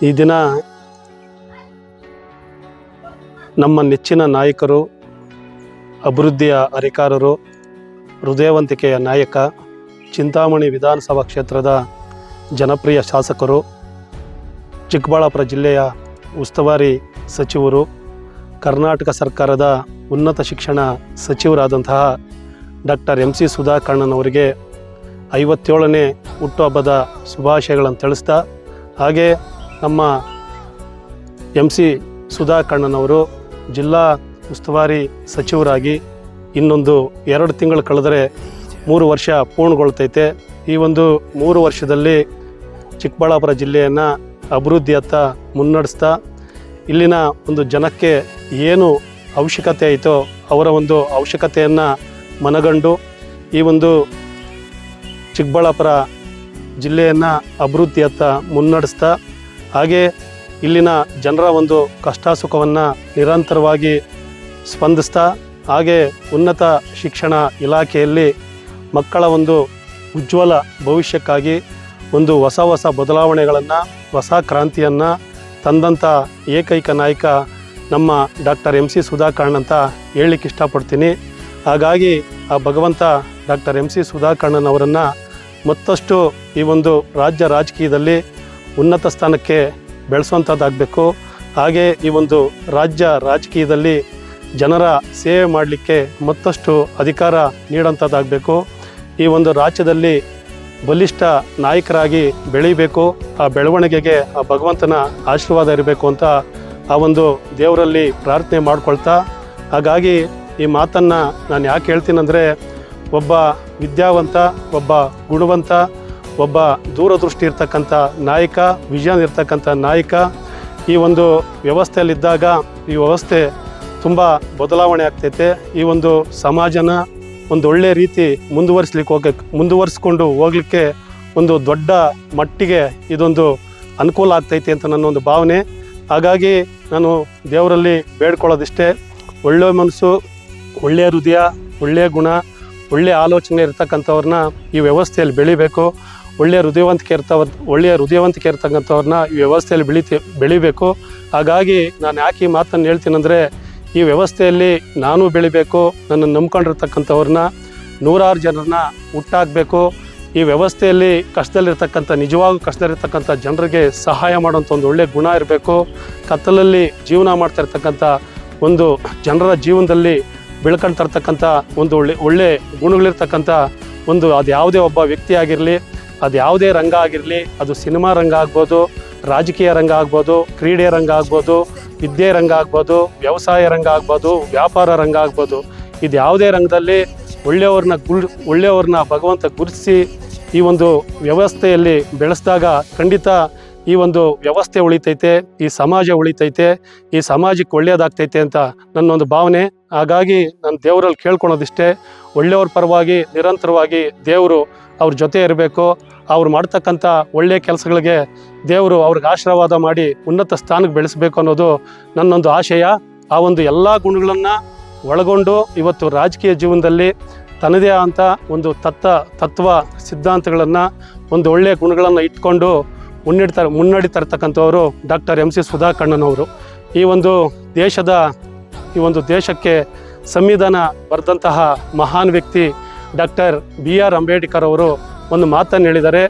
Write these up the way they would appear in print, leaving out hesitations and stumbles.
ಈ ದಿನ ನಮ್ಮ ನೆಚ್ಚಿನ ನಾಯಕರು, ಅಭಿವೃದ್ಧಿಯ ಹರಿಕಾರರು, ಹೃದಯವಂತಿಕೆಯ ನಾಯಕ, ಚಿಂತಾಮಣಿ ವಿಧಾನಸಭಾ ಕ್ಷೇತ್ರದ ಜನಪ್ರಿಯ ಶಾಸಕರು, ಚಿಕ್ಕಬಳ್ಳಾಪುರ ಜಿಲ್ಲೆಯ ಉಸ್ತುವಾರಿ ಸಚಿವರು, ಕರ್ನಾಟಕ ಸರ್ಕಾರದ ಉನ್ನತ ಶಿಕ್ಷಣ ಸಚಿವರಾದಂತಹ ಡಾಕ್ಟರ್ MC ಸುಧಾಕರ್ಣನವರಿಗೆ 57ನೇ ಹುಟ್ಟುಹಬ್ಬದ ಶುಭಾಶಯಗಳನ್ನು ತಿಳಿಸ್ತಾ, ಹಾಗೆ ನಮ್ಮ MC ಸುಧಾಕರ್ಣನವರು ಜಿಲ್ಲಾ ಉಸ್ತುವಾರಿ ಸಚಿವರಾಗಿ ಇನ್ನೊಂದು 2 ತಿಂಗಳು ಕಳೆದರೆ 3 ವರ್ಷ ಪೂರ್ಣಗೊಳ್ತೈತೆ. ಈ ಒಂದು 3 ವರ್ಷದಲ್ಲಿ ಚಿಕ್ಕಬಳ್ಳಾಪುರ ಜಿಲ್ಲೆಯನ್ನು ಅಭಿವೃದ್ಧಿಯತ್ತ ಮುನ್ನಡೆಸ್ತಾ ಇಲ್ಲಿನ ಒಂದು ಜನಕ್ಕೆ ಏನು ಅವಶ್ಯಕತೆ ಐತೋ ಅವರ ಒಂದು ಅವಶ್ಯಕತೆಯನ್ನು ಮನಗಂಡು ಈ ಒಂದು ಚಿಕ್ಕಬಳ್ಳಾಪುರ ಜಿಲ್ಲೆಯನ್ನು ಅಭಿವೃದ್ಧಿಯತ್ತ ಮುನ್ನಡೆಸ್ತಾ, ಹಾಗೆ ಇಲ್ಲಿನ ಜನರ ಒಂದು ಕಷ್ಟ ಸುಖವನ್ನು ನಿರಂತರವಾಗಿ ಸ್ಪಂದಿಸ್ತಾ, ಹಾಗೆ ಉನ್ನತ ಶಿಕ್ಷಣ ಇಲಾಖೆಯಲ್ಲಿ ಮಕ್ಕಳ ಒಂದು ಉಜ್ವಲ ಭವಿಷ್ಯಕ್ಕಾಗಿ ಒಂದು ಹೊಸ ಬದಲಾವಣೆಗಳನ್ನು, ಹೊಸ ಕ್ರಾಂತಿಯನ್ನು ತಂದಂಥ ಏಕೈಕ ನಾಯಕ ನಮ್ಮ ಡಾಕ್ಟರ್ MC ಸುಧಾಕರ್ಣ್ ಅಂತ ಹೇಳಲಿಕ್ಕೆ ಇಷ್ಟಪಡ್ತೀನಿ. ಹಾಗಾಗಿ ಆ ಭಗವಂತ ಡಾಕ್ಟರ್ MC ಸುಧಾಕರ್ಣನವರನ್ನು ಮತ್ತಷ್ಟು ಈ ಒಂದು ರಾಜ್ಯ ರಾಜಕೀಯದಲ್ಲಿ ಉನ್ನತ ಸ್ಥಾನಕ್ಕೆ ಬೆಳೆಸುವಂಥದ್ದಾಗಬೇಕು. ಹಾಗೆ ಈ ಒಂದು ರಾಜ್ಯ ರಾಜಕೀಯದಲ್ಲಿ ಜನರ ಸೇವೆ ಮಾಡಲಿಕ್ಕೆ ಮತ್ತಷ್ಟು ಅಧಿಕಾರ ನೀಡೋಂಥದ್ದಾಗಬೇಕು. ಈ ಒಂದು ರಾಜ್ಯದಲ್ಲಿ ಬಲಿಷ್ಠ ನಾಯಕರಾಗಿ ಬೆಳೀಬೇಕು. ಆ ಬೆಳವಣಿಗೆಗೆ ಆ ಭಗವಂತನ ಆಶೀರ್ವಾದ ಇರಬೇಕು ಅಂತ ಆ ಒಂದು ದೇವರಲ್ಲಿ ಪ್ರಾರ್ಥನೆ ಮಾಡ್ಕೊಳ್ತಾ, ಹಾಗಾಗಿ ಈ ಮಾತನ್ನು ನಾನು ಯಾಕೆ ಹೇಳ್ತೀನಂದರೆ, ಒಬ್ಬ ವಿದ್ಯಾವಂತ, ಒಬ್ಬ ಗುಣವಂತ, ಒಬ್ಬ ದೂರದೃಷ್ಟಿ ಇರ್ತಕ್ಕಂಥ ನಾಯಕ, ವಿಷನ್ ಇರ್ತಕ್ಕಂಥ ನಾಯಕ ಈ ಒಂದು ವ್ಯವಸ್ಥೆಯಲ್ಲಿದ್ದಾಗ ಈ ವ್ಯವಸ್ಥೆ ತುಂಬ ಬದಲಾವಣೆ ಆಗ್ತೈತೆ. ಈ ಒಂದು ಸಮಾಜನ ಒಂದು ಒಳ್ಳೆಯ ರೀತಿ ಮುಂದುವರಿಸ್ಕೊಂಡು ಹೋಗಲಿಕ್ಕೆ ಒಂದು ದೊಡ್ಡ ಮಟ್ಟಿಗೆ ಇದೊಂದು ಅನುಕೂಲ ಆಗ್ತೈತೆ ಅಂತ ನನ್ನ ಒಂದು ಭಾವನೆ. ಹಾಗಾಗಿ ನಾನು ದೇವರಲ್ಲಿ ಬೇಡ್ಕೊಳ್ಳೋದಿಷ್ಟೇ, ಒಳ್ಳೆಯ ಮನಸ್ಸು, ಒಳ್ಳೆಯ ಹೃದಯ, ಒಳ್ಳೆಯ ಗುಣ, ಒಳ್ಳೆಯ ಆಲೋಚನೆ ಇರ್ತಕ್ಕಂಥವ್ರನ್ನ ಈ ವ್ಯವಸ್ಥೆಯಲ್ಲಿ ಬೆಳಿಬೇಕು. ಒಳ್ಳೆಯ ಹೃದಯವಂತಿಕೆ ಇರ್ತಕ್ಕಂಥವ್ರನ್ನ ಈ ವ್ಯವಸ್ಥೆಯಲ್ಲಿ ಬೆಳಿಬೇಕು. ಹಾಗಾಗಿ ನಾನು ಯಾಕೆ ಈ ಮಾತನ್ನು ಹೇಳ್ತೀನಂದರೆ, ಈ ವ್ಯವಸ್ಥೆಯಲ್ಲಿ ನಾನು ಬೆಳಿಬೇಕು, ನನ್ನನ್ನು ನಂಬ್ಕೊಂಡಿರ್ತಕ್ಕಂಥವ್ರನ್ನ 100 ಜನರನ್ನ ಹುಟ್ಟಾಕಬೇಕು. ಈ ವ್ಯವಸ್ಥೆಯಲ್ಲಿ ನಿಜವಾಗೂ ಕಷ್ಟದಲ್ಲಿರ್ತಕ್ಕಂಥ ಜನರಿಗೆ ಸಹಾಯ ಮಾಡೋಂಥ ಒಂದು ಒಳ್ಳೆಯ ಗುಣ ಇರಬೇಕು. ಕತ್ತಲಲ್ಲಿ ಜೀವನ ಮಾಡ್ತಾ ಇರ್ತಕ್ಕಂಥ ಒಂದು ಜನರ ಜೀವನದಲ್ಲಿ ಬೆಳ್ಕೊಳ್ತಾ ಇರ್ತಕ್ಕಂಥ ಒಂದು ಒಳ್ಳೆ ಗುಣಗಳಿರ್ತಕ್ಕಂಥ ಒಂದು ಅದು ಯಾವುದೇ ಒಬ್ಬ ವ್ಯಕ್ತಿ ಆಗಿರಲಿ, ಅದು ಯಾವುದೇ ರಂಗ ಆಗಿರಲಿ, ಅದು ಸಿನಿಮಾ ರಂಗ ಆಗ್ಬೋದು, ರಾಜಕೀಯ ರಂಗ ಆಗ್ಬೋದು, ಕ್ರೀಡೆ ರಂಗ ಆಗ್ಬೋದು, ವಿದ್ಯೆ ರಂಗ ಆಗ್ಬೋದು, ವ್ಯವಸಾಯ ರಂಗ ಆಗ್ಬೋದು, ವ್ಯಾಪಾರ ರಂಗ ಆಗ್ಬೋದು, ಇದು ಯಾವುದೇ ರಂಗದಲ್ಲಿ ಒಳ್ಳೆಯವ್ರನ್ನ ಭಗವಂತ ಗುರುತಿಸಿ ಈ ಒಂದು ವ್ಯವಸ್ಥೆಯಲ್ಲಿ ಬೆಳೆಸಿದಾಗ ಖಂಡಿತ ಈ ಒಂದು ವ್ಯವಸ್ಥೆ ಉಳಿತೈತೆ, ಈ ಸಮಾಜ ಉಳಿತೈತೆ, ಈ ಸಮಾಜಕ್ಕೆ ಒಳ್ಳೆಯದಾಗ್ತೈತೆ ಅಂತ ನನ್ನೊಂದು ಭಾವನೆ. ಹಾಗಾಗಿ ನಾನು ದೇವರಲ್ಲಿ ಕೇಳ್ಕೊಳೋದಿಷ್ಟೇ, ಒಳ್ಳೆಯವ್ರ ಪರವಾಗಿ ನಿರಂತರವಾಗಿ ದೇವರು ಅವ್ರ ಜೊತೆ ಇರಬೇಕು. ಅವ್ರು ಮಾಡ್ತಕ್ಕಂಥ ಒಳ್ಳೆಯ ಕೆಲಸಗಳಿಗೆ ದೇವರು ಅವ್ರಿಗೆ ಆಶೀರ್ವಾದ ಮಾಡಿ ಉನ್ನತ ಸ್ಥಾನಕ್ಕೆ ಬೆಳೆಸಬೇಕು ಅನ್ನೋದು ನನ್ನೊಂದು ಆಶಯ. ಆ ಒಂದು ಎಲ್ಲ ಗುಣಗಳನ್ನು ಒಳಗೊಂಡು ಇವತ್ತು ರಾಜಕೀಯ ಜೀವನದಲ್ಲಿ ತನ್ನದೇ ಆದಂಥ ಒಂದು ತತ್ವ ಸಿದ್ಧಾಂತಗಳನ್ನು, ಒಂದು ಒಳ್ಳೆಯ ಗುಣಗಳನ್ನು ಇಟ್ಕೊಂಡು ಮುನ್ನಡೀತಾ ಇರ್ತಕ್ಕಂಥವರು ಡಾಕ್ಟರ್ MC ಸುಧಾಕರ್ಣನವರು. ಈ ಒಂದು ದೇಶಕ್ಕೆ ಸಂವಿಧಾನ ಬರೆದಂತಹ ಮಹಾನ್ ವ್ಯಕ್ತಿ ಡಾಕ್ಟರ್ BR ಅಂಬೇಡ್ಕರ್ ಅವರು ಒಂದು ಮಾತನ್ನು ಹೇಳಿದ್ದಾರೆ,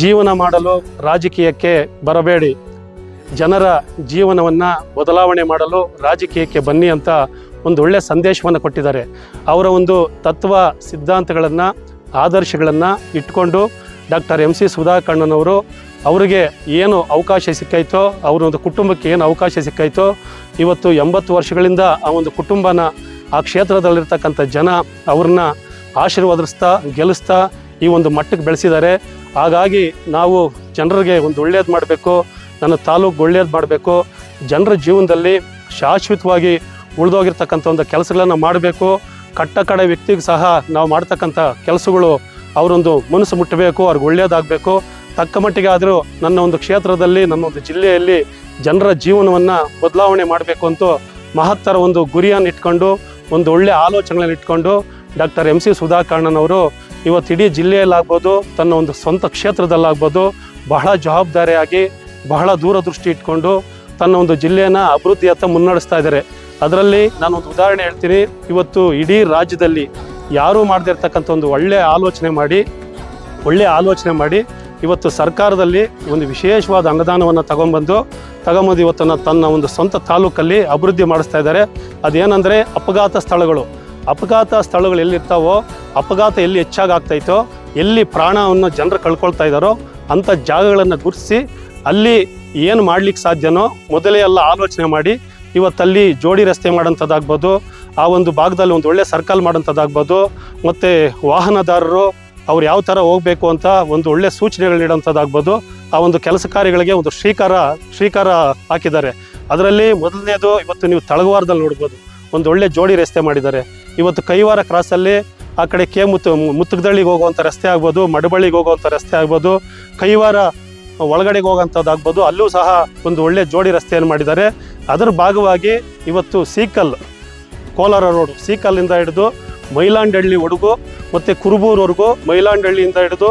ಜೀವನ ಮಾಡಲು ರಾಜಕೀಯಕ್ಕೆ ಬರಬೇಡಿ, ಜನರ ಜೀವನವನ್ನು ಬದಲಾವಣೆ ಮಾಡಲು ರಾಜಕೀಯಕ್ಕೆ ಬನ್ನಿ ಅಂತ ಒಂದು ಒಳ್ಳೆಯ ಸಂದೇಶವನ್ನು ಕೊಟ್ಟಿದ್ದಾರೆ. ಅವರ ಒಂದು ತತ್ವ ಸಿದ್ಧಾಂತಗಳನ್ನು, ಆದರ್ಶಗಳನ್ನು ಇಟ್ಕೊಂಡು ಡಾಕ್ಟರ್ MC ಸುಧಾಕರ್ಣನವರು ಅವರಿಗೆ ಏನು ಅವಕಾಶ ಸಿಕ್ಕಾಯ್ತೋ, ಅವರ ಒಂದು ಕುಟುಂಬಕ್ಕೆ ಏನು ಅವಕಾಶ ಸಿಕ್ಕಾಯ್ತೋ, ಇವತ್ತು 80 ವರ್ಷಗಳಿಂದ ಆ ಒಂದು ಕುಟುಂಬನ, ಆ ಕ್ಷೇತ್ರದಲ್ಲಿರ್ತಕ್ಕಂಥ ಜನ ಅವ್ರನ್ನ ಆಶೀರ್ವದಿಸ್ತಾ ಗೆಲ್ಲಿಸ್ತಾ ಈ ಒಂದು ಮಟ್ಟಕ್ಕೆ ಬೆಳೆಸಿದ್ದಾರೆ. ಹಾಗಾಗಿ ನಾವು ಜನರಿಗೆ ಒಂದು ಒಳ್ಳೇದು ಮಾಡಬೇಕು, ನನ್ನ ತಾಲೂಕು ಒಳ್ಳೇದು ಮಾಡಬೇಕು, ಜನರ ಜೀವನದಲ್ಲಿ ಶಾಶ್ವತವಾಗಿ ಉಳಿದೋಗಿರ್ತಕ್ಕಂಥ ಒಂದು ಕೆಲಸಗಳನ್ನು ಮಾಡಬೇಕು. ಕಡೆ ವ್ಯಕ್ತಿಗೆ ಸಹ ನಾವು ಮಾಡ್ತಕ್ಕಂಥ ಕೆಲಸಗಳು ಅವರೊಂದು ಮನಸ್ಸು ಮುಟ್ಟಬೇಕು, ಅವ್ರಿಗೆ ಒಳ್ಳೆಯದಾಗಬೇಕು. ತಕ್ಕ ಮಟ್ಟಿಗೆ ಆದರೂ ನನ್ನ ಒಂದು ಕ್ಷೇತ್ರದಲ್ಲಿ, ನನ್ನ ಒಂದು ಜಿಲ್ಲೆಯಲ್ಲಿ ಜನರ ಜೀವನವನ್ನು ಬದಲಾವಣೆ ಮಾಡಬೇಕು ಅಂತ ಮಹತ್ತರ ಒಂದು ಗುರಿಯನ್ನು ಇಟ್ಕೊಂಡು, ಒಂದು ಒಳ್ಳೆಯ ಆಲೋಚನೆಗಳನ್ನು ಇಟ್ಕೊಂಡು ಡಾಕ್ಟರ್ MC ಸುಧಾಕರ್ಣನವರು ಇವತ್ತು ಇಡೀ ಜಿಲ್ಲೆಯಲ್ಲಾಗ್ಬೋದು, ತನ್ನ ಒಂದು ಸ್ವಂತ ಕ್ಷೇತ್ರದಲ್ಲಾಗ್ಬೋದು ಬಹಳ ಜವಾಬ್ದಾರಿಯಾಗಿ ಬಹಳ ದೂರದೃಷ್ಟಿ ಇಟ್ಕೊಂಡು ತನ್ನ ಒಂದು ಜಿಲ್ಲೆಯನ್ನು ಅಭಿವೃದ್ಧಿಯತ್ತ ಮುನ್ನಡೆಸ್ತಾ ಇದ್ದಾರೆ. ಅದರಲ್ಲಿ ನಾನೊಂದು ಉದಾಹರಣೆ ಹೇಳ್ತೀನಿ. ಇವತ್ತು ಇಡೀ ರಾಜ್ಯದಲ್ಲಿ ಯಾರೂ ಮಾಡದೇ ಇರ್ತಕ್ಕಂಥ ಒಂದು ಒಳ್ಳೆಯ ಆಲೋಚನೆ ಮಾಡಿ ಇವತ್ತು ಸರ್ಕಾರದಲ್ಲಿ ಒಂದು ವಿಶೇಷವಾದ ಅನುದಾನವನ್ನು ತಗೊಂಬಂದು ಇವತ್ತು ತನ್ನ ಒಂದು ಸ್ವಂತ ತಾಲೂಕಲ್ಲಿ ಅಭಿವೃದ್ಧಿ ಮಾಡಿಸ್ತಾ ಇದ್ದಾರೆ. ಅದೇನೆಂದರೆ ಅಪಘಾತ ಸ್ಥಳಗಳು ಎಲ್ಲಿರ್ತಾವೋ, ಅಪಘಾತ ಎಲ್ಲಿ ಹೆಚ್ಚಾಗಿ ಆಗ್ತಾಯಿತೋ, ಎಲ್ಲಿ ಪ್ರಾಣವನ್ನು ಜನರು ಕಳ್ಕೊಳ್ತಾ ಇದ್ದಾರೋ ಅಂಥ ಜಾಗಗಳನ್ನು ಗುರುತಿಸಿ ಅಲ್ಲಿ ಏನು ಮಾಡ್ಲಿಕ್ಕೆ ಸಾಧ್ಯನೋ ಮೊದಲೇ ಎಲ್ಲ ಆಲೋಚನೆ ಮಾಡಿ ಇವತ್ತಲ್ಲಿ ಜೋಡಿ ರಸ್ತೆ ಮಾಡೋಂಥದ್ದಾಗ್ಬೋದು, ಆ ಒಂದು ಭಾಗದಲ್ಲಿ ಒಂದು ಒಳ್ಳೆ ಸರ್ಕಲ್ ಮಾಡೋಂಥದ್ದಾಗ್ಬೋದು, ಮತ್ತು ವಾಹನದಾರರು ಅವ್ರು ಯಾವ ಥರ ಹೋಗಬೇಕು ಅಂತ ಒಂದು ಒಳ್ಳೆ ಸೂಚನೆಗಳು ನೀಡೋಂಥದ್ದಾಗ್ಬೋದು. ಆ ಒಂದು ಕೆಲಸ ಕಾರ್ಯಗಳಿಗೆ ಒಂದು ಶ್ರೀಕಾರ ಹಾಕಿದ್ದಾರೆ. ಅದರಲ್ಲಿ ಮೊದಲನೇದು ಇವತ್ತು ನೀವು ತಳಗವಾರದಲ್ಲಿ ನೋಡ್ಬೋದು, ಒಂದು ಒಳ್ಳೆ ಜೋಡಿ ರಸ್ತೆ ಮಾಡಿದ್ದಾರೆ. ಇವತ್ತು ಕೈವಾರ ಕ್ರಾಸಲ್ಲಿ ಆ ಕಡೆ ಮುತ್ತಗದಳ್ಳಿಗೆ ಹೋಗುವಂಥ ರಸ್ತೆ ಆಗ್ಬೋದು, ಮಡಬಳ್ಳಿಗೆ ಹೋಗುವಂಥ ರಸ್ತೆ ಆಗ್ಬೋದು, ಕೈವಾರ ಒಳಗಡೆಗೆ ಹೋಗೋಂಥದ್ದಾಗ್ಬೋದು, ಅಲ್ಲೂ ಸಹ ಒಂದು ಒಳ್ಳೆ ಜೋಡಿ ರಸ್ತೆಯನ್ನು ಮಾಡಿದ್ದಾರೆ. ಅದರ ಭಾಗವಾಗಿ ಇವತ್ತು ಕೋಲಾರ ರೋಡು ಸೀಕಲ್ಲಿಂದ ಹಿಡಿದು ಮೈಲಾಂಡಹಳ್ಳಿ ಒಡಗು ಮತ್ತು ಕುರುಬೂರ್ವರೆಗೂ, ಮೈಲಾಂಡಹಳ್ಳಿಯಿಂದ ಹಿಡಿದು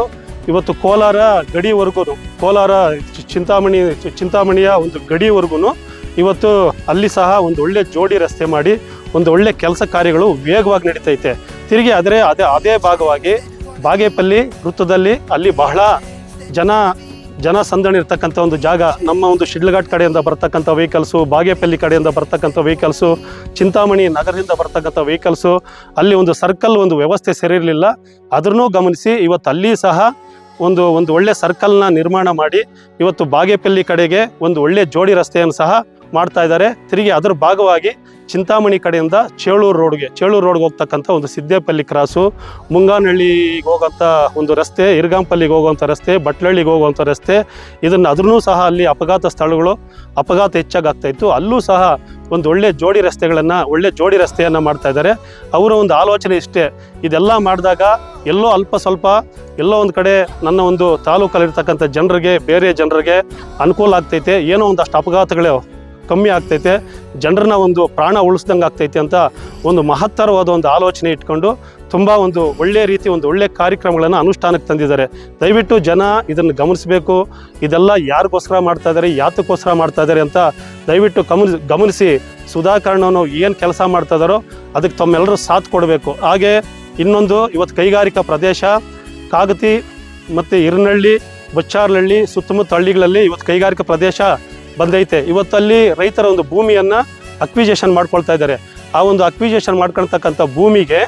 ಇವತ್ತು ಕೋಲಾರ ಗಡಿವರೆಗೂ, ಕೋಲಾರ ಚಿಂತಾಮಣಿಯ ಒಂದು ಗಡಿವರೆಗೂ ಇವತ್ತು ಅಲ್ಲಿ ಸಹ ಒಂದು ಒಳ್ಳೆ ಜೋಡಿ ರಸ್ತೆ ಮಾಡಿ ಒಂದು ಒಳ್ಳೆ ಕೆಲಸ ಕಾರ್ಯಗಳು ವೇಗವಾಗಿ ನಡೀತೈತೆ. ತಿರುಗಿ ಅದೇ ಭಾಗವಾಗಿ ಬಾಗೇಪಲ್ಲಿ ವೃತ್ತದಲ್ಲಿ ಅಲ್ಲಿ ಬಹಳ ಜನ ಸಂದಣಿ ಇರ್ತಕ್ಕಂಥ ಒಂದು ಜಾಗ. ನಮ್ಮ ಒಂದು ಶಿಡ್ಲಘಾಟ್ ಕಡೆಯಿಂದ ಬರ್ತಕ್ಕಂಥ ವೆಹಿಕಲ್ಸು, ಬಾಗೇಪಲ್ಲಿ ಕಡೆಯಿಂದ ಬರ್ತಕ್ಕಂಥ ವೆಹಿಕಲ್ಸು, ಚಿಂತಾಮಣಿ ನಗರದಿಂದ ಬರ್ತಕ್ಕಂಥ ವೆಹಿಕಲ್ಸು, ಅಲ್ಲಿ ಒಂದು ಸರ್ಕಲ್ ಒಂದು ವ್ಯವಸ್ಥೆ ಸರಿ ಇರಲಿಲ್ಲ. ಅದನ್ನು ಗಮನಿಸಿ ಇವತ್ತು ಅಲ್ಲಿ ಸಹ ಒಂದು ಒಳ್ಳೆ ಸರ್ಕಲ್ನ ನಿರ್ಮಾಣ ಮಾಡಿ ಇವತ್ತು ಬಾಗೇಪಲ್ಲಿ ಕಡೆಗೆ ಒಂದು ಒಳ್ಳೆ ಜೋಡಿ ರಸ್ತೆಯನ್ನು ಸಹ ಮಾಡ್ತಾ ಇದ್ದಾರೆ. ತಿರುಗಿ ಅದರ ಭಾಗವಾಗಿ ಚಿಂತಾಮಣಿ ಕಡೆಯಿಂದ ಚೇಳೂರು ರೋಡ್ಗೆ ಹೋಗ್ತಕ್ಕಂಥ ಒಂದು ಸಿದ್ದೇಪಲ್ಲಿ ಕ್ರಾಸು, ಮುಂಗಾನಹಳ್ಳಿಗೆ ಹೋಗೋಂಥ ಒಂದು ರಸ್ತೆ, ಇರ್ಗಾಂಪಲ್ಲಿಗೆ ಹೋಗುವಂಥ ರಸ್ತೆ, ಬಟ್ಲಹಳ್ಳಿಗೆ ಹೋಗುವಂಥ ರಸ್ತೆ, ಅದನ್ನೂ ಸಹ ಅಲ್ಲಿ ಅಪಘಾತ ಹೆಚ್ಚಾಗಿ ಆಗ್ತಾಯಿತ್ತು. ಅಲ್ಲೂ ಸಹ ಒಂದು ಒಳ್ಳೆ ಜೋಡಿ ರಸ್ತೆಯನ್ನು ಮಾಡ್ತಾ ಇದ್ದಾರೆ. ಅವರ ಒಂದು ಆಲೋಚನೆ ಇಷ್ಟೇ, ಇದೆಲ್ಲ ಮಾಡಿದಾಗ ಎಲ್ಲೋ ಅಲ್ಪ ಸ್ವಲ್ಪ ಎಲ್ಲೋ ಒಂದು ಕಡೆ ನನ್ನ ಒಂದು ತಾಲೂಕಲ್ಲಿರ್ತಕ್ಕಂಥ ಬೇರೆ ಜನರಿಗೆ ಅನುಕೂಲ ಆಗ್ತೈತೆ, ಏನೋ ಒಂದಷ್ಟು ಅಪಘಾತಗಳು ಕಮ್ಮಿ ಆಗ್ತೈತೆ, ಜನರನ್ನ ಒಂದು ಪ್ರಾಣ ಉಳಿಸ್ದಂಗೆ ಆಗ್ತೈತೆ ಅಂತ ಒಂದು ಮಹತ್ತರವಾದ ಒಂದು ಆಲೋಚನೆ ಇಟ್ಕೊಂಡು ತುಂಬ ಒಂದು ಒಳ್ಳೆಯ ರೀತಿ ಒಂದು ಒಳ್ಳೆಯ ಕಾರ್ಯಕ್ರಮಗಳನ್ನು ಅನುಷ್ಠಾನಕ್ಕೆ ತಂದಿದ್ದಾರೆ. ದಯವಿಟ್ಟು ಜನ ಇದನ್ನು ಗಮನಿಸಬೇಕು. ಇದೆಲ್ಲ ಯಾರಿಗೋಸ್ಕರ ಮಾಡ್ತಾ ಇದ್ದಾರೆ, ಯಾತಕ್ಕೋಸ್ಕರ ಮಾಡ್ತಾ ಇದ್ದಾರೆ ಅಂತ ದಯವಿಟ್ಟು ಗಮನಿಸಿ ಸುಧಾಕರ್ಣವರು ಏನು ಕೆಲಸ ಮಾಡ್ತಾ ಇದ್ದಾರೋ ಅದಕ್ಕೆ ತಮ್ಮೆಲ್ಲರೂ ಸಾಥ್ ಕೊಡಬೇಕು. ಹಾಗೆ ಇನ್ನೊಂದು, ಇವತ್ತು ಕೈಗಾರಿಕಾ ಪ್ರದೇಶ ಕಾಗತಿ ಮತ್ತು ಹಿರನಹಳ್ಳಿ, ಬಚ್ಚಾರ್ಲಹಳ್ಳಿ ಸುತ್ತಮುತ್ತ ಹಳ್ಳಿಗಳಲ್ಲಿ ಇವತ್ತು ಕೈಗಾರಿಕಾ ಪ್ರದೇಶ ಬಂದೈತೆ. ಇವತ್ತಲ್ಲಿ ರೈತರ ಒಂದು ಭೂಮಿಯನ್ನು ಅಕ್ವಿಜೇಷನ್ ಮಾಡ್ಕೊಳ್ತಾ ಇದ್ದಾರೆ. ಆ ಒಂದು ಅಕ್ವಿಜೇಷನ್ ಮಾಡ್ಕೊಳ್ತಕ್ಕಂಥ ಭೂಮಿಗೆ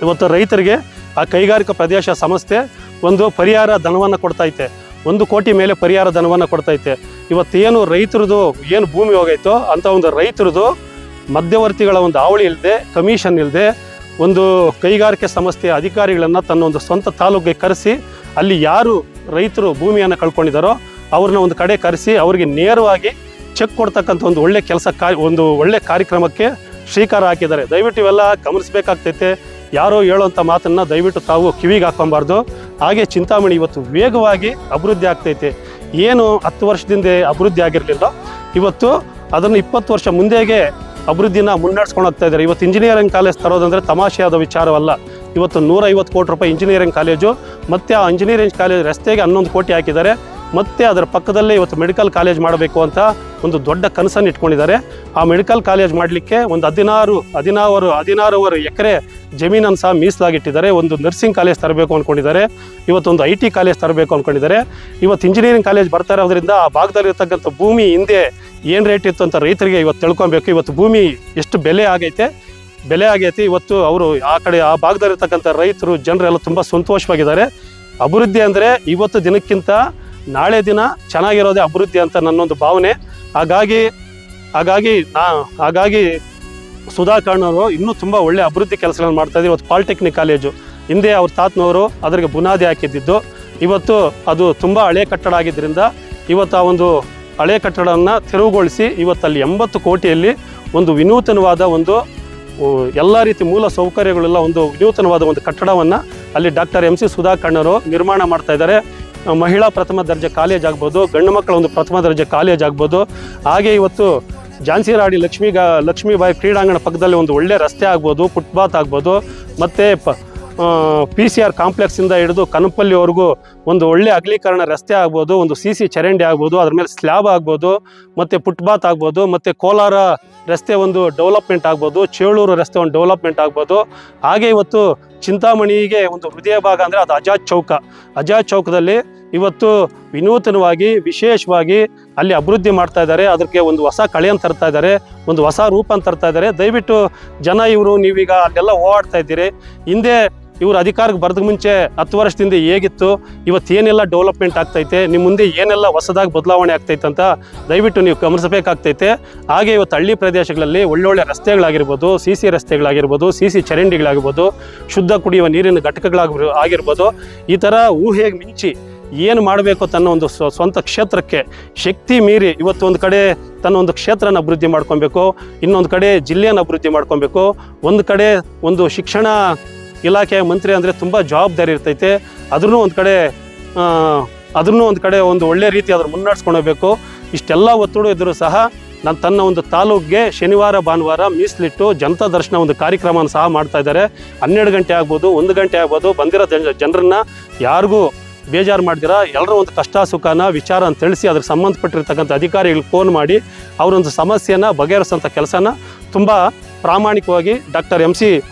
ಇವತ್ತು ರೈತರಿಗೆ ಆ ಕೈಗಾರಿಕಾ ಪ್ರದೇಶ ಸಂಸ್ಥೆ ಒಂದು ಪರಿಹಾರ ಧನವನ್ನು ಕೊಡ್ತೈತೆ. 1 ಕೋಟಿ ಮೇಲೆ ಪರಿಹಾರ ಧನವನ್ನು ಕೊಡ್ತೈತೆ. ಇವತ್ತೇನು ರೈತರದು ಏನು ಭೂಮಿ ಹೋಗೈತೋ ಅಂಥ ಒಂದು ರೈತರದು ಮಧ್ಯವರ್ತಿಗಳ ಒಂದು ಹಾವಳಿ ಇಲ್ಲದೆ, ಕಮಿಷನ್ ಇಲ್ಲದೆ, ಒಂದು ಕೈಗಾರಿಕೆ ಸಂಸ್ಥೆಯ ಅಧಿಕಾರಿಗಳನ್ನು ತನ್ನ ಒಂದು ಸ್ವಂತ ತಾಲೂಕಿಗೆ ಕರೆಸಿ ಅಲ್ಲಿ ಯಾರು ರೈತರು ಭೂಮಿಯನ್ನು ಕಳ್ಕೊಂಡಿದ್ದಾರೋ ಅವ್ರನ್ನ ಒಂದು ಕಡೆ ಕರೆಸಿ ಅವ್ರಿಗೆ ನೇರವಾಗಿ ಚೆಕ್ ಕೊಡ್ತಕ್ಕಂಥ ಒಂದು ಒಳ್ಳೆ ಕಾರ್ಯಕ್ರಮಕ್ಕೆ ಶ್ರೀಕಾರ ಹಾಕಿದ್ದಾರೆ. ದಯವಿಟ್ಟು ಇವೆಲ್ಲ ಗಮನಿಸಬೇಕಾಗ್ತೈತೆ. ಯಾರೋ ಹೇಳೋಂಥ ಮಾತನ್ನು ದಯವಿಟ್ಟು ತಾವು ಕಿವಿಗೆ ಹಾಕ್ಕೊಬಾರ್ದು. ಹಾಗೆ ಚಿಂತಾಮಣಿ ಇವತ್ತು ವೇಗವಾಗಿ ಅಭಿವೃದ್ಧಿ ಆಗ್ತೈತೆ. ಏನು 10 ವರ್ಷದಿಂದ ಅಭಿವೃದ್ಧಿ ಆಗಿರಲಿಲ್ಲ, ಇವತ್ತು ಅದನ್ನು 20 ವರ್ಷ ಮುಂದೆಗೆ ಅಭಿವೃದ್ಧಿನ ಮುನ್ನಡೆಸ್ಕೊಂಡು ಹೋಗ್ತಾ ಇದ್ದಾರೆ. ಇವತ್ತು ಇಂಜಿನಿಯರಿಂಗ್ ಕಾಲೇಜ್ ತರೋದಂದರೆ ತಮಾಷೆಯಾದ ವಿಚಾರವಲ್ಲ. ಇವತ್ತು 150 ಕೋಟಿ ರೂಪಾಯಿ ಇಂಜಿನಿಯರಿಂಗ್ ಕಾಲೇಜು, ಮತ್ತು ಆ ಇಂಜಿನಿಯರಿಂಗ್ ಕಾಲೇಜ್ ರಸ್ತೆಗೆ 11 ಕೋಟಿ ಹಾಕಿದ್ದಾರೆ. ಮತ್ತು ಅದರ ಪಕ್ಕದಲ್ಲೇ ಇವತ್ತು ಮೆಡಿಕಲ್ ಕಾಲೇಜ್ ಮಾಡಬೇಕು ಅಂತ ಒಂದು ದೊಡ್ಡ ಕನಸನ್ನು ಇಟ್ಕೊಂಡಿದ್ದಾರೆ. ಆ ಮೆಡಿಕಲ್ ಕಾಲೇಜ್ ಮಾಡಲಿಕ್ಕೆ ಒಂದು 16 ಎಕರೆ ಜಮೀನನ್ನು ಸಹ ಮೀಸಲಾಗಿಟ್ಟಿದ್ದಾರೆ. ಒಂದು ನರ್ಸಿಂಗ್ ಕಾಲೇಜ್ ತರಬೇಕು ಅಂದ್ಕೊಂಡಿದ್ದಾರೆ. ಇವತ್ತೊಂದು IT ಕಾಲೇಜ್ ತರಬೇಕು ಅಂದ್ಕೊಂಡಿದ್ದಾರೆ. ಇವತ್ತು ಇಂಜಿನಿಯರಿಂಗ್ ಕಾಲೇಜ್ ಬರ್ತಾ ಇರೋದ್ರಿಂದ ಆ ಭಾಗದಲ್ಲಿರ್ತಕ್ಕಂಥ ಭೂಮಿ ಹಿಂದೆ ಏನು ರೇಟ್ ಇತ್ತು ಅಂತ ರೈತರಿಗೆ ಇವತ್ತು ತಿಳ್ಕೊಬೇಕು. ಇವತ್ತು ಭೂಮಿ ಎಷ್ಟು ಬೆಲೆ ಆಗೈತೆ. ಇವತ್ತು ಅವರು ಆ ಭಾಗದಲ್ಲಿರ್ತಕ್ಕಂಥ ರೈತರು ಜನರೆಲ್ಲ ತುಂಬ ಸಂತೋಷವಾಗಿದ್ದಾರೆ. ಅಭಿವೃದ್ಧಿ ಅಂದರೆ ಇವತ್ತು ದಿನಕ್ಕಿಂತ ನಾಳೆ ದಿನ ಚೆನ್ನಾಗಿರೋದೇ ಅಭಿವೃದ್ಧಿ ಅಂತ ನನ್ನೊಂದು ಭಾವನೆ. ಹಾಗಾಗಿ ಸುಧಾಕರ್ಣವರು ಇನ್ನೂ ತುಂಬ ಒಳ್ಳೆ ಅಭಿವೃದ್ಧಿ ಕೆಲಸಗಳನ್ನು ಮಾಡ್ತಾಯಿದ್ದಾರೆ. ಇವತ್ತು ಪಾಲಿಟೆಕ್ನಿಕ್ ಕಾಲೇಜು ಹಿಂದೆ ಅವ್ರ ತಾತನವರು ಅದರಿಗೆ ಬುನಾದಿ ಹಾಕಿದ್ದಿದ್ದು. ಇವತ್ತು ಅದು ತುಂಬ ಹಳೆ ಕಟ್ಟಡ ಆಗಿದ್ದರಿಂದ ಇವತ್ತು ಆ ಒಂದು ಹಳೆ ಕಟ್ಟಡವನ್ನು ತೆರವುಗೊಳಿಸಿ ಇವತ್ತಲ್ಲಿ 80 ಕೋಟಿಯಲ್ಲಿ ಒಂದು ವಿನೂತನವಾದ ಎಲ್ಲ ರೀತಿ ಮೂಲ ಸೌಕರ್ಯಗಳೆಲ್ಲ ಒಂದು ವಿನೂತನವಾದ ಒಂದು ಕಟ್ಟಡವನ್ನು ಅಲ್ಲಿ ಡಾಕ್ಟರ್ MC ಸುಧಾಕರ್ಣವರು ನಿರ್ಮಾಣ ಮಾಡ್ತಾ ಇದ್ದಾರೆ. ಮಹಿಳಾ ಪ್ರಥಮ ದರ್ಜೆ ಕಾಲೇಜ್ ಆಗ್ಬೋದು, ಗಂಡು ಮಕ್ಕಳ ಒಂದು ಪ್ರಥಮ ದರ್ಜೆ ಕಾಲೇಜ್ ಆಗ್ಬೋದು. ಹಾಗೆ ಇವತ್ತು ಝಾನ್ಸಿ ರಾಣಿ ಲಕ್ಷ್ಮೀಬಾಯಿ ಕ್ರೀಡಾಂಗಣ ಪಕ್ಕದಲ್ಲಿ ಒಂದು ಒಳ್ಳೆ ರಸ್ತೆ ಆಗ್ಬೋದು, ಫುಟ್ಪಾತ್ ಆಗ್ಬೋದು, ಮತ್ತು PCR ಕಾಂಪ್ಲೆಕ್ಸಿಂದ ಹಿಡಿದು ಕನಪಲ್ಲಿವರೆಗೂ ಒಂದು ಒಳ್ಳೆ ಅಗಲೀಕರಣ ರಸ್ತೆ ಆಗ್ಬೋದು, ಒಂದು CC ಚರಂಡಿ ಆಗ್ಬೋದು, ಅದ್ರ ಮೇಲೆ ಸ್ಲ್ಯಾಬ್ ಆಗ್ಬೋದು, ಮತ್ತು ಫುಟ್ಪಾತ್ ಆಗ್ಬೋದು, ಮತ್ತು ಕೋಲಾರ ರಸ್ತೆ ಒಂದು ಡೆವಲಪ್ಮೆಂಟ್ ಆಗ್ಬೋದು, ಚೇಳೂರು ರಸ್ತೆ ಒಂದು ಡೆವಲಪ್ಮೆಂಟ್ ಆಗ್ಬೋದು. ಹಾಗೆ ಇವತ್ತು ಚಿಂತಾಮಣಿಗೆ ಒಂದು ಹೃದಯ ಭಾಗ ಅಂದರೆ ಅದು ಆಜಾದ್ ಚೌಕದಲ್ಲಿ ಇವತ್ತು ವಿನೂತನವಾಗಿ ವಿಶೇಷವಾಗಿ ಅಲ್ಲಿ ಅಭಿವೃದ್ಧಿ ಮಾಡ್ತಾ ಇದ್ದಾರೆ. ಅದಕ್ಕೆ ಒಂದು ಹೊಸ ಕಳೆಯನ್ನು ತರ್ತಾ ಇದ್ದಾರೆ, ಒಂದು ಹೊಸ ರೂಪನ ತರ್ತಾ ಇದ್ದಾರೆ. ದಯವಿಟ್ಟು ಜನ ನೀವೀಗ ಅಲ್ಲೆಲ್ಲ ಓಡಾಡ್ತಾ ಇದ್ದೀರಿ. ಹಿಂದೆ ಇವರು ಅಧಿಕಾರಕ್ಕೆ ಬರೋದಕ್ಕೆ ಮುಂಚೆ 10 ವರ್ಷದಿಂದ ಹೇಗಿತ್ತು, ಇವತ್ತು ಏನೆಲ್ಲ ಡೆವಲಪ್ಮೆಂಟ್ ಆಗ್ತೈತೆ, ನಿಮ್ಮ ಮುಂದೆ ಏನೆಲ್ಲ ಹೊಸದಾಗಿ ಬದಲಾವಣೆ ಆಗ್ತೈತೆ ಅಂತ ದಯವಿಟ್ಟು ನೀವು ಗಮನಿಸಬೇಕಾಗ್ತೈತೆ. ಹಾಗೆ ಇವತ್ತು ಹಳ್ಳಿ ಪ್ರದೇಶಗಳಲ್ಲಿ ಒಳ್ಳೊಳ್ಳೆ ರಸ್ತೆಗಳಾಗಿರ್ಬೋದು, CC ರಸ್ತೆಗಳಾಗಿರ್ಬೋದು, CC ಚರಂಡಿಗಳಾಗಿರ್ಬೋದು, ಶುದ್ಧ ಕುಡಿಯುವ ನೀರಿನ ಘಟಕಗಳಾಗಿರ್ಬೋದು, ಈ ಥರ ಊಹೆಗೆ ಮಿಂಚಿ ಏನು ಮಾಡಬೇಕು ತನ್ನ ಒಂದು ಸ್ವಂತ ಕ್ಷೇತ್ರಕ್ಕೆ ಶಕ್ತಿ ಮೀರಿ ಇವತ್ತು ಒಂದು ಕಡೆ ತನ್ನ ಒಂದು ಕ್ಷೇತ್ರನ ಅಭಿವೃದ್ಧಿ ಮಾಡ್ಕೊಬೇಕು, ಇನ್ನೊಂದು ಕಡೆ ಜಿಲ್ಲೆಯನ್ನು ಅಭಿವೃದ್ಧಿ ಮಾಡ್ಕೊಬೇಕು, ಒಂದು ಕಡೆ ಒಂದು ಶಿಕ್ಷಣ ಇಲಾಖೆಯ ಮಂತ್ರಿ ಅಂದರೆ ತುಂಬ ಜವಾಬ್ದಾರಿ ಇರ್ತೈತೆ. ಅದನ್ನು ಒಂದು ಕಡೆ ಒಂದು ಒಳ್ಳೆ ರೀತಿ ಅದ್ರ ಮುನ್ನಡೆಸ್ಕೊಂಡು ಹೋಗಬೇಕು. ಇಷ್ಟೆಲ್ಲ ಒತ್ತಡ ಇದ್ದರೂ ಸಹ ನಾನು ತನ್ನ ಒಂದು ತಾಲೂಕಿಗೆ ಶನಿವಾರ ಭಾನುವಾರ ಮೀಸಲಿಟ್ಟು ಜನತಾ ದರ್ಶನ ಒಂದು ಕಾರ್ಯಕ್ರಮವನ್ನು ಸಹ ಮಾಡ್ತಾ ಇದ್ದಾರೆ. 12 ಗಂಟೆ ಆಗ್ಬೋದು, 1 ಗಂಟೆ ಆಗ್ಬೋದು, ಬಂದಿರೋ ಜನರನ್ನ ಯಾರಿಗೂ ಬೇಜಾರು ಮಾಡ್ದಿರ ಎಲ್ಲರೂ ಒಂದು ಕಷ್ಟ ಸುಖನ ವಿಚಾರ ಅಂತ ತಿಳಿಸಿ ಅದ್ರ ಸಂಬಂಧಪಟ್ಟಿರ್ತಕ್ಕಂಥ ಅಧಿಕಾರಿಗಳಿಗೆ ಫೋನ್ ಮಾಡಿ ಅವರೊಂದು ಸಮಸ್ಯೆಯನ್ನು ಬಗೆಹರಿಸೋಂಥ ಕೆಲಸನ ತುಂಬ ಪ್ರಾಮಾಣಿಕವಾಗಿ ಡಾಕ್ಟರ್ MC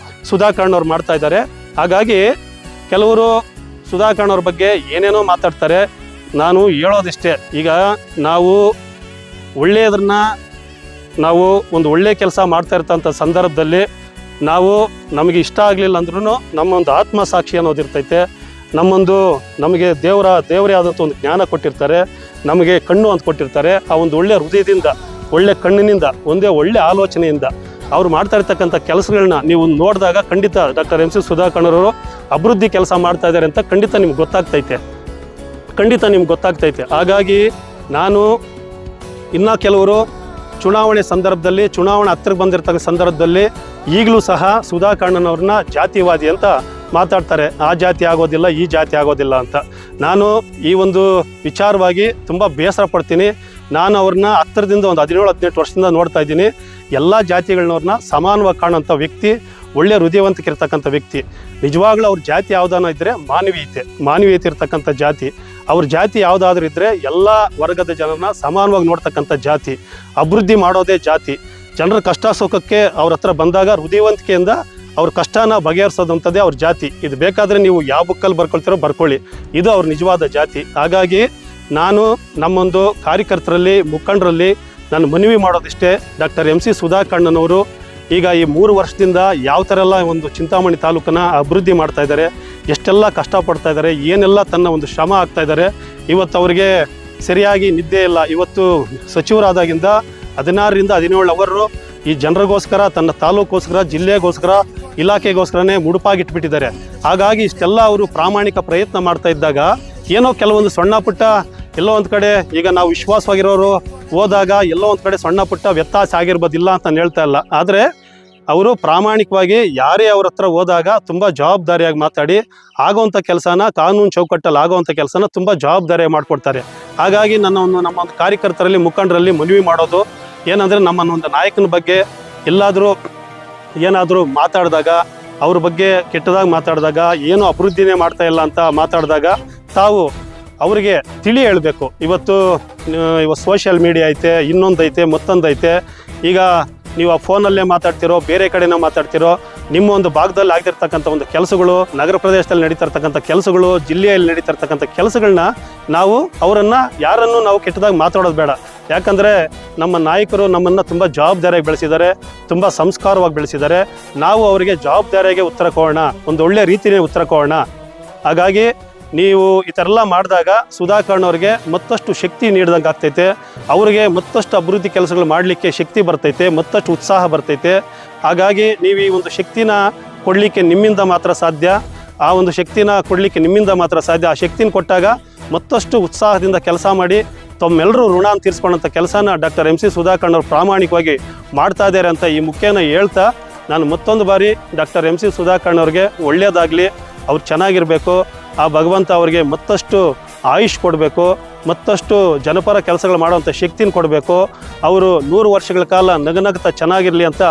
ಸುಧಾಕರ್ನವ್ರು ಮಾಡ್ತಾ ಇದ್ದಾರೆ. ಹಾಗಾಗಿ ಕೆಲವರು ಸುಧಾಕರ್ನವ್ರ ಬಗ್ಗೆ ಏನೇನೋ ಮಾತಾಡ್ತಾರೆ. ನಾನು ಹೇಳೋದಿಷ್ಟೇ, ಈಗ ನಾವು ನಾವು ಒಂದು ಒಳ್ಳೆಯ ಕೆಲಸ ಮಾಡ್ತಾ ಇರ್ತಂಥ ಸಂದರ್ಭದಲ್ಲಿ ನಮಗೆ ಇಷ್ಟ ಆಗಲಿಲ್ಲ ಅಂದ್ರೂ ನಮ್ಮೊಂದು ಆತ್ಮಸಾಕ್ಷಿ ಅನ್ನೋದಿರ್ತೈತೆ. ನಮಗೆ ದೇವರೇ ಆದಂಥ ಒಂದು ಜ್ಞಾನ ಕೊಟ್ಟಿರ್ತಾರೆ, ನಮಗೆ ಕಣ್ಣು ಅಂತ ಕೊಟ್ಟಿರ್ತಾರೆ. ಆ ಒಂದು ಒಳ್ಳೆ ಹೃದಯದಿಂದ, ಒಳ್ಳೆ ಕಣ್ಣಿನಿಂದ, ಒಂದೇ ಒಳ್ಳೆ ಆಲೋಚನೆಯಿಂದ ಅವ್ರು ಮಾಡ್ತಾ ಇರ್ತಕ್ಕಂಥ ಕೆಲಸಗಳನ್ನ ನೀವು ನೋಡಿದಾಗ ಖಂಡಿತ ಡಾಕ್ಟರ್ MC ಸುಧಾಕರ್ನವರು ಅಭಿವೃದ್ಧಿ ಕೆಲಸ ಮಾಡ್ತಾ ಇದ್ದಾರೆ ಅಂತ ಖಂಡಿತ ನಿಮ್ಗೆ ಗೊತ್ತಾಗ್ತೈತೆ. ಹಾಗಾಗಿ ನಾನು ಇನ್ನೂ ಕೆಲವರು ಚುನಾವಣೆ ಹತ್ತಿರಕ್ಕೆ ಬಂದಿರ್ತಕ್ಕಂಥ ಸಂದರ್ಭದಲ್ಲಿ ಈಗಲೂ ಸಹ ಸುಧಾಕರ್ನವ್ರನ್ನ ಜಾತಿವಾದಿ ಅಂತ ಮಾತಾಡ್ತಾರೆ. ಆ ಜಾತಿ ಆಗೋದಿಲ್ಲ, ಈ ಜಾತಿ ಆಗೋದಿಲ್ಲ ಅಂತ. ನಾನು ಈ ಒಂದು ವಿಚಾರವಾಗಿ ತುಂಬ ಬೇಸರ ಪಡ್ತೀನಿ. ನಾನು ಅವ್ರನ್ನ ಹತ್ತಿರದಿಂದ ಒಂದು 17-18 ವರ್ಷದಿಂದ ನೋಡ್ತಾ ಇದ್ದೀನಿ. ಎಲ್ಲ ಜಾತಿಗಳನ್ನವ್ರನ್ನ ಸಮಾನವಾಗಿ ಕಾಣೋಂಥ ವ್ಯಕ್ತಿ, ಒಳ್ಳೆ ಹೃದಯವಂತಿಕೆ ಇರ್ತಕ್ಕಂಥ ವ್ಯಕ್ತಿ. ನಿಜವಾಗ್ಲೂ ಅವ್ರ ಜಾತಿ ಯಾವುದಾನ ಇದ್ದರೆ ಮಾನವೀಯತೆ ಇರ್ತಕ್ಕಂಥ ಜಾತಿ. ಅವ್ರ ಜಾತಿ ಯಾವುದಾದ್ರೂ ಇದ್ದರೆ ಎಲ್ಲ ವರ್ಗದ ಜನರನ್ನ ಸಮಾನವಾಗಿ ನೋಡ್ತಕ್ಕಂಥ ಜಾತಿ, ಅಭಿವೃದ್ಧಿ ಮಾಡೋದೇ ಜಾತಿ. ಜನರ ಕಷ್ಟ ಸುಖಕ್ಕೆ ಅವ್ರ ಹತ್ರ ಬಂದಾಗ ಹೃದಯವಂತಿಕೆಯಿಂದ ಅವ್ರ ಕಷ್ಟನ ಬಗೆಹರಿಸೋದಂಥದ್ದೇ ಅವ್ರ ಜಾತಿ. ಇದು ಬೇಕಾದರೆ ನೀವು ಯಾವ ಬುಕ್ಕಲ್ಲಿ ಬರ್ಕೊಳ್ತೀರೋ ಬರ್ಕೊಳ್ಳಿ, ಇದು ಅವ್ರ ನಿಜವಾದ ಜಾತಿ. ಹಾಗಾಗಿ ನಾನು ನಮ್ಮೊಂದು ಕಾರ್ಯಕರ್ತರಲ್ಲಿ, ಮುಖಂಡರಲ್ಲಿ ನಾನು ಮನವಿ ಮಾಡೋದಿಷ್ಟೇ, ಡಾಕ್ಟರ್ MC ಸುಧಾಕರ್ನವರು ಈಗ ಈ 3 ವರ್ಷದಿಂದ ಯಾವ ಥರ ಎಲ್ಲ ಒಂದು ಚಿಂತಾಮಣಿ ತಾಲೂಕನ್ನ ಅಭಿವೃದ್ಧಿ ಮಾಡ್ತಾ ಇದ್ದಾರೆ, ಎಷ್ಟೆಲ್ಲ ಕಷ್ಟಪಡ್ತಾ ಇದ್ದಾರೆ, ಏನೆಲ್ಲ ತನ್ನ ಒಂದು ಶ್ರಮ ಆಗ್ತಾ ಇದ್ದಾರೆ. ಇವತ್ತು ಅವರಿಗೆ ಸರಿಯಾಗಿ ನಿದ್ದೆ ಇಲ್ಲ. ಇವತ್ತು ಸಚಿವರಾದಾಗಿಂದ 16ರಿಂದ 17 ಅವರು ಈ ಜನರಿಗೋಸ್ಕರ, ತನ್ನ ತಾಲೂಕೋಸ್ಕರ, ಜಿಲ್ಲೆಗೋಸ್ಕರ, ಇಲಾಖೆಗೋಸ್ಕರನೇ ಮುಡುಪಾಗಿಟ್ಬಿಟ್ಟಿದ್ದಾರೆ. ಹಾಗಾಗಿ ಇಷ್ಟೆಲ್ಲ ಅವರು ಪ್ರಾಮಾಣಿಕ ಪ್ರಯತ್ನ ಮಾಡ್ತಾ ಇದ್ದಾಗ ಏನೋ ಕೆಲವೊಂದು ಸಣ್ಣ ಪುಟ್ಟ ಎಲ್ಲೋ ಒಂದು ಕಡೆ, ಈಗ ನಾವು ವಿಶ್ವಾಸವಾಗಿರೋರು ಹೋದಾಗ ಎಲ್ಲೋ ಒಂದು ಕಡೆ ಸಣ್ಣ ಪುಟ್ಟ ವ್ಯತ್ಯಾಸ ಆಗಿರ್ಬೋದಿಲ್ಲ ಅಂತ ನಾನು ಹೇಳ್ತಾ ಇಲ್ಲ. ಆದರೆ ಅವರು ಪ್ರಾಮಾಣಿಕವಾಗಿ ಯಾರೇ ಅವ್ರ ಹತ್ರ ಹೋದಾಗ ತುಂಬ ಜವಾಬ್ದಾರಿಯಾಗಿ ಮಾತಾಡಿ ಆಗೋವಂಥ ಕೆಲಸನ, ಕಾನೂನು ಚೌಕಟ್ಟಲ್ಲಿ ಆಗೋವಂಥ ಕೆಲಸನ ತುಂಬ ಜವಾಬ್ದಾರಿಯಾಗಿ ಮಾಡಿಕೊಡ್ತಾರೆ. ಹಾಗಾಗಿ ನಮ್ಮ ಒಂದು ಕಾರ್ಯಕರ್ತರಲ್ಲಿ, ಮುಖಂಡರಲ್ಲಿ ಮನವಿ ಮಾಡೋದು ಏನಂದರೆ, ನಮ್ಮನ್ನೊಂದು ನಾಯಕನ ಬಗ್ಗೆ ಏನಾದರೂ ಮಾತಾಡಿದಾಗ, ಅವ್ರ ಬಗ್ಗೆ ಕೆಟ್ಟದಾಗಿ ಮಾತಾಡಿದಾಗ, ಏನೂ ಅಭಿವೃದ್ಧಿನೇ ಮಾಡ್ತಾ ಇಲ್ಲ ಅಂತ ಮಾತಾಡಿದಾಗ ತಾವು ಅವರಿಗೆ ಹೇಳಬೇಕು. ಇವತ್ತು ಸೋಷಿಯಲ್ ಮೀಡಿಯಾ ಐತೆ, ಇನ್ನೊಂದೈತೆ, ಮತ್ತೊಂದೈತೆ. ಈಗ ನೀವು ಆ ಫೋನಲ್ಲೇ ಮಾತಾಡ್ತಿರೋ, ಬೇರೆ ಕಡೆನ ಮಾತಾಡ್ತಿರೋ, ನಿಮ್ಮ ಒಂದು ಭಾಗದಲ್ಲಿ ಆಗಿರ್ತಕ್ಕಂಥ ಒಂದು ಕೆಲಸಗಳು, ನಗರ ಪ್ರದೇಶದಲ್ಲಿ ನಡೀತಿರ್ತಕ್ಕಂಥ ಕೆಲಸಗಳು, ಜಿಲ್ಲೆಯಲ್ಲಿ ನಡೀತಿರ್ತಕ್ಕಂಥ ಕೆಲಸಗಳನ್ನ ಯಾರನ್ನು ನಾವು ಕೆಟ್ಟದಾಗಿ ಮಾತಾಡೋದು ಬೇಡ. ಯಾಕಂದರೆ ನಮ್ಮ ನಾಯಕರು ನಮ್ಮನ್ನು ತುಂಬ ಜವಾಬ್ದಾರಿಯಾಗಿ ಬೆಳೆಸಿದ್ದಾರೆ, ತುಂಬ ಸಂಸ್ಕಾರವಾಗಿ ಬೆಳೆಸಿದ್ದಾರೆ. ನಾವು ಅವರಿಗೆ ಜವಾಬ್ದಾರಿಯಾಗಿ ಉತ್ತರ ಕೊಡೋಣ, ಒಂದು ಒಳ್ಳೆಯ ರೀತಿಯೇ ಉತ್ತರ ಕೊಡೋಣ. ಹಾಗಾಗಿ ನೀವು ಈ ಥರ ಎಲ್ಲ ಮಾಡಿದಾಗ ಸುಧಾಕರ್ನವ್ರಿಗೆ ಮತ್ತಷ್ಟು ಶಕ್ತಿ ನೀಡಿದಂಗೆ ಆಗ್ತೈತೆ. ಅವರಿಗೆ ಮತ್ತಷ್ಟು ಅಭಿವೃದ್ಧಿ ಕೆಲಸಗಳು ಮಾಡಲಿಕ್ಕೆ ಶಕ್ತಿ ಬರ್ತೈತೆ, ಮತ್ತಷ್ಟು ಉತ್ಸಾಹ ಬರ್ತೈತೆ. ಹಾಗಾಗಿ ನೀವು ಈ ಒಂದು ಶಕ್ತಿನ ಕೊಡಲಿಕ್ಕೆ ನಿಮ್ಮಿಂದ ಮಾತ್ರ ಸಾಧ್ಯ. ಆ ಒಂದು ಶಕ್ತಿನ ಕೊಡಲಿಕ್ಕೆ ನಿಮ್ಮಿಂದ ಮಾತ್ರ ಸಾಧ್ಯ. ಆ ಶಕ್ತಿನ ಕೊಟ್ಟಾಗ ಮತ್ತಷ್ಟು ಉತ್ಸಾಹದಿಂದ ಕೆಲಸ ಮಾಡಿ ತಮ್ಮೆಲ್ಲರೂ ಋಣ ತೀರಿಸ್ಕೊಳ್ಳೋಂಥ ಕೆಲಸನ ಡಾಕ್ಟರ್ MC ಸುಧಾಕರ್ನವ್ರು ಪ್ರಾಮಾಣಿಕವಾಗಿ ಮಾಡ್ತಾ ಇದ್ದಾರೆ ಅಂತ ಈ ಮುಖ್ಯನ ಹೇಳ್ತಾ, ನಾನು ಮತ್ತೊಂದು ಬಾರಿ ಡಾಕ್ಟರ್ MC ಸುಧಾಕರ್ನವ್ರಿಗೆ ಒಳ್ಳೆಯದಾಗಲಿ, ಅವ್ರು ಚೆನ್ನಾಗಿರಬೇಕು, ಆ ಭಗವಂತ ಅವರಿಗೆ ಮತ್ತಷ್ಟು ಆಯುಷ್ ಕೊಡಬೇಕು, ಮತ್ತಷ್ಟು ಜನಪರ ಕೆಲಸಗಳು ಮಾಡುವಂಥ ಶಕ್ತಿನ ಕೊಡಬೇಕು. ಅವರು 100 ವರ್ಷಗಳ ಕಾಲ ನಗನಗ್ತಾ ಚೆನ್ನಾಗಿರಲಿ ಅಂತ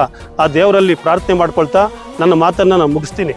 ಆ ದೇವರಲ್ಲಿ ಪ್ರಾರ್ಥನೆ ಮಾಡ್ಕೊಳ್ತಾ ನನ್ನ ಮಾತನ್ನು ನಾನು ಮುಗಿಸ್ತೀನಿ.